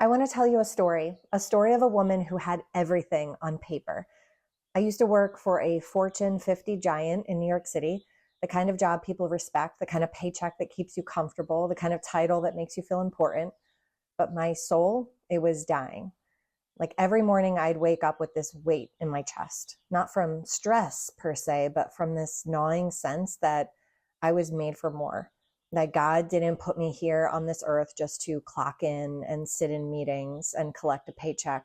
I want to tell you a story of a woman who had everything on paper. I used to work for a Fortune 50 giant in New York City, the kind of job people respect, the kind of paycheck that keeps you comfortable, the kind of title that makes you feel important. But my soul, it was dying. Like every morning, I'd wake up with this weight in my chest, not from stress per se, but from this gnawing sense that I was made for more, that God didn't put me here on this earth just to clock in and sit in meetings and collect a paycheck,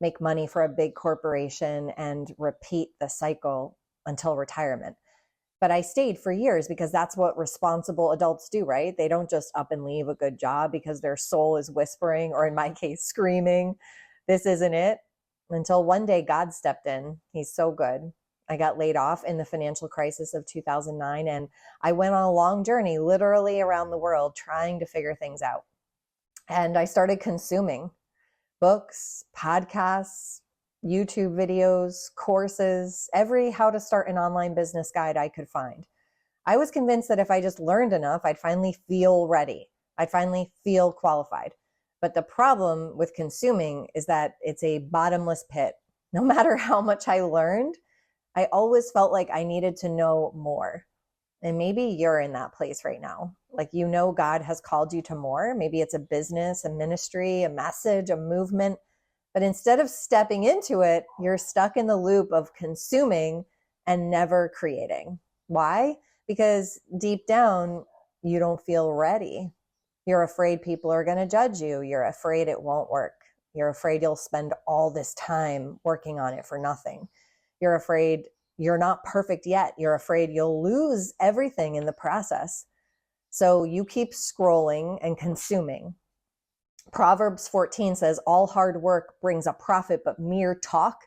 make money for a big corporation, and repeat the cycle until retirement. But I stayed for years because that's what responsible adults do, right? They don't just up and leave a good job because their soul is whispering, or in my case, screaming, this isn't it. Until one day God stepped in. He's so good. I got laid off in the financial crisis of 2009, and I went on a long journey, literally around the world, trying to figure things out. And I started consuming books, podcasts, YouTube videos, courses, every how to start an online business guide I could find. I was convinced that if I just learned enough, I'd finally feel ready. I'd finally feel qualified. But the problem with consuming is that it's a bottomless pit. No matter how much I learned, I always felt like I needed to know more. And maybe you're in that place right now. Like, God has called you to more. Maybe it's a business, a ministry, a message, a movement. But instead of stepping into it, you're stuck in the loop of consuming and never creating. Why? Because deep down, you don't feel ready. You're afraid people are going to judge you. You're afraid it won't work. You're afraid you'll spend all this time working on it for nothing. You're afraid you're not perfect yet. You're afraid you'll lose everything in the process. So you keep scrolling and consuming. Proverbs 14 says, all hard work brings a profit, but mere talk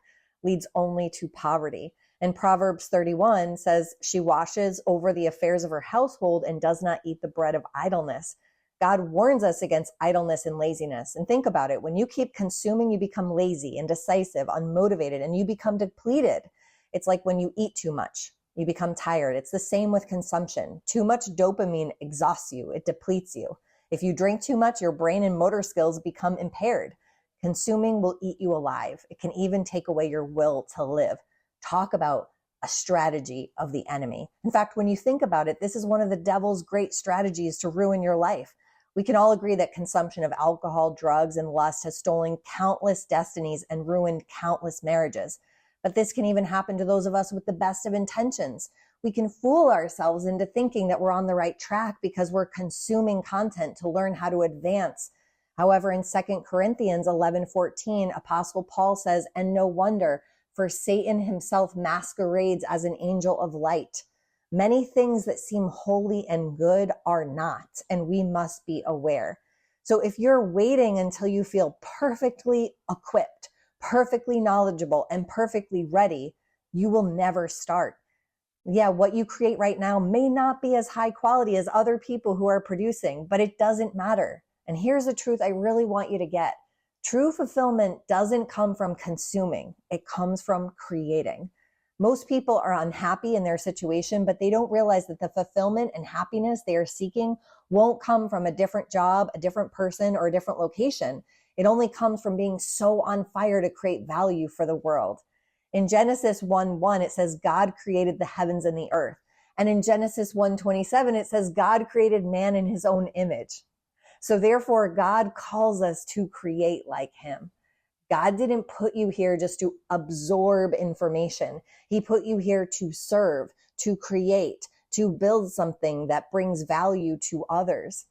leads only to poverty. And Proverbs 31 says, she washes over the affairs of her household and does not eat the bread of idleness. God warns us against idleness and laziness. And think about it. When you keep consuming, you become lazy, indecisive, unmotivated, and you become depleted. It's like when you eat too much, you become tired. It's the same with consumption. Too much dopamine exhausts you. It depletes you. If you drink too much, your brain and motor skills become impaired. Consuming will eat you alive. It can even take away your will to live. Talk about a strategy of the enemy. In fact, when you think about it, this is one of the devil's great strategies to ruin your life. We can all agree that consumption of alcohol, drugs, and lust has stolen countless destinies and ruined countless marriages. But this can even happen to those of us with the best of intentions. We can fool ourselves into thinking that we're on the right track because we're consuming content to learn how to advance. However, in 2 Corinthians 11:14, Apostle Paul says, and no wonder, for Satan himself masquerades as an angel of light. Many things that seem holy and good are not, and we must be aware. So if you're waiting until you feel perfectly equipped, perfectly knowledgeable, and perfectly ready, you will never start. Yeah, what you create right now may not be as high quality as other people who are producing, but it doesn't matter. And here's the truth I really want you to get. True fulfillment doesn't come from consuming. It comes from creating. Most people are unhappy in their situation, but they don't realize that the fulfillment and happiness they are seeking won't come from a different job, a different person, or a different location. It only comes from being so on fire to create value for the world. In Genesis 1:1, it says God created the heavens and the earth. And in Genesis 1:27, it says God created man in his own image. So therefore, God calls us to create like him. God didn't put you here just to absorb information. He put you here to serve, to create, to build something that brings value to others.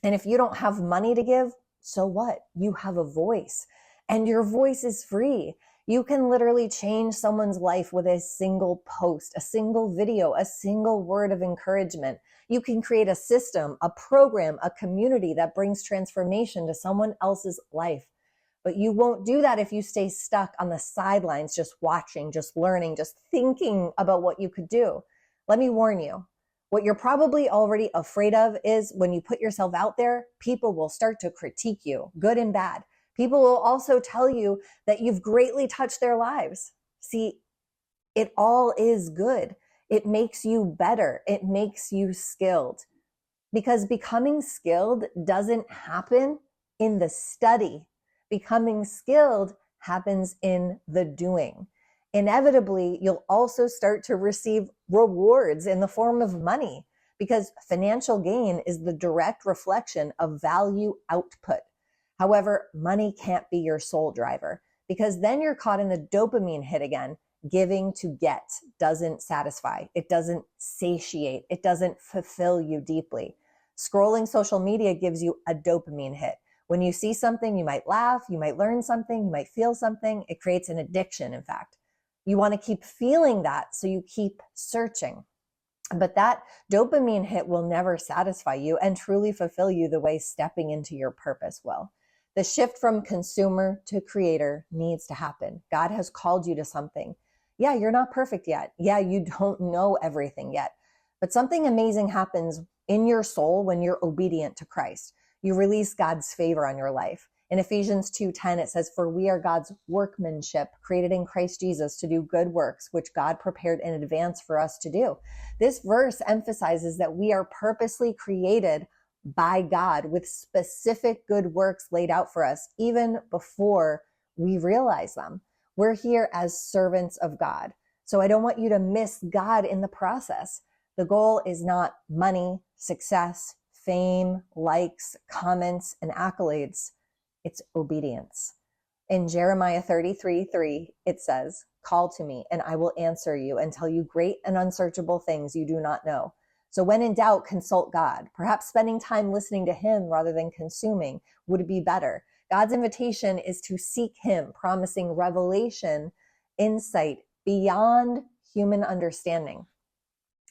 And if you don't have money to give, so what? You have a voice, and your voice is free. You can literally change someone's life with a single post, a single video, a single word of encouragement. You can create a system, a program, a community that brings transformation to someone else's life. But you won't do that if you stay stuck on the sidelines, just watching, just learning, just thinking about what you could do. Let me warn you, what you're probably already afraid of is when you put yourself out there, people will start to critique you, good and bad. People will also tell you that you've greatly touched their lives. See, it all is good. It makes you better. It makes you skilled. Because becoming skilled doesn't happen in the study. Becoming skilled happens in the doing. Inevitably, you'll also start to receive rewards in the form of money, because financial gain is the direct reflection of value output. However, money can't be your sole driver, because then you're caught in the dopamine hit again. Giving to get doesn't satisfy. It doesn't satiate. It doesn't fulfill you deeply. Scrolling social media gives you a dopamine hit. When you see something, you might laugh, you might learn something, you might feel something. It creates an addiction, in fact. You want to keep feeling that, so you keep searching. But that dopamine hit will never satisfy you and truly fulfill you the way stepping into your purpose will. The shift from consumer to creator needs to happen. God has called you to something. Yeah, you're not perfect yet. Yeah, you don't know everything yet. But something amazing happens in your soul when you're obedient to Christ. You release God's favor on your life. In Ephesians 2:10, it says, "For we are God's workmanship, created in Christ Jesus to do good works, which God prepared in advance for us to do." This verse emphasizes that we are purposely created by God with specific good works laid out for us, even before we realize them. We're here as servants of God. So I don't want you to miss God in the process. The goal is not money, success, fame, likes, comments, and accolades. It's obedience. In Jeremiah 33:3, it says, "Call to me and I will answer you and tell you great and unsearchable things you do not know." So when in doubt, consult God. Perhaps spending time listening to him rather than consuming would be better. God's invitation is to seek him, promising revelation, insight beyond human understanding.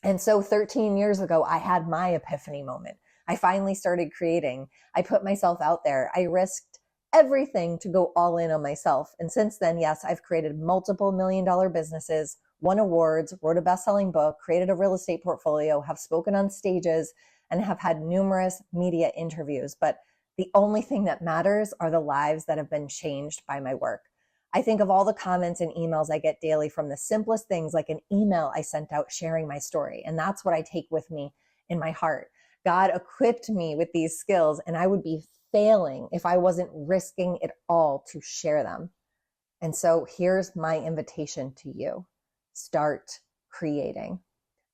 And so 13 years ago, I had my epiphany moment. I finally started creating. I put myself out there. I risked everything to go all in on myself. And since then, yes, I've created multiple million-dollar businesses, won awards, wrote a best-selling book, created a real estate portfolio, have spoken on stages, and have had numerous media interviews. But the only thing that matters are the lives that have been changed by my work. I think of all the comments and emails I get daily, from the simplest things like an email I sent out sharing my story. And that's what I take with me in my heart. God equipped me with these skills, and I would be failing if I wasn't risking it all to share them. And so here's my invitation to you. Start creating.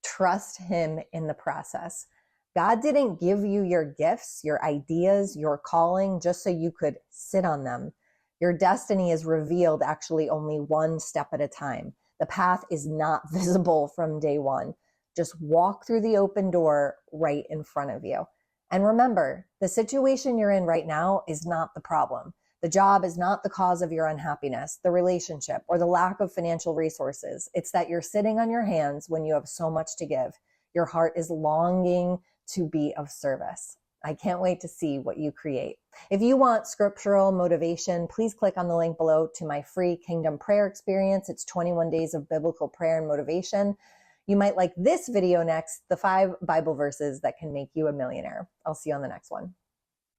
Trust him in the process. God didn't give you your gifts, your ideas, your calling just so you could sit on them. Your destiny is revealed actually only one step at a time. The path is not visible from day one. Just walk through the open door right in front of you. And remember, the situation you're in right now is not the problem. The job is not the cause of your unhappiness, the relationship, or the lack of financial resources. It's that you're sitting on your hands when you have so much to give. Your heart is longing to be of service. I can't wait to see what you create. If you want scriptural motivation, please click on the link below to my free Kingdom Prayer Experience. It's 21 days of biblical prayer and motivation. You might like this video next, the 5 Bible verses that can make you a millionaire. I'll see you on the next one.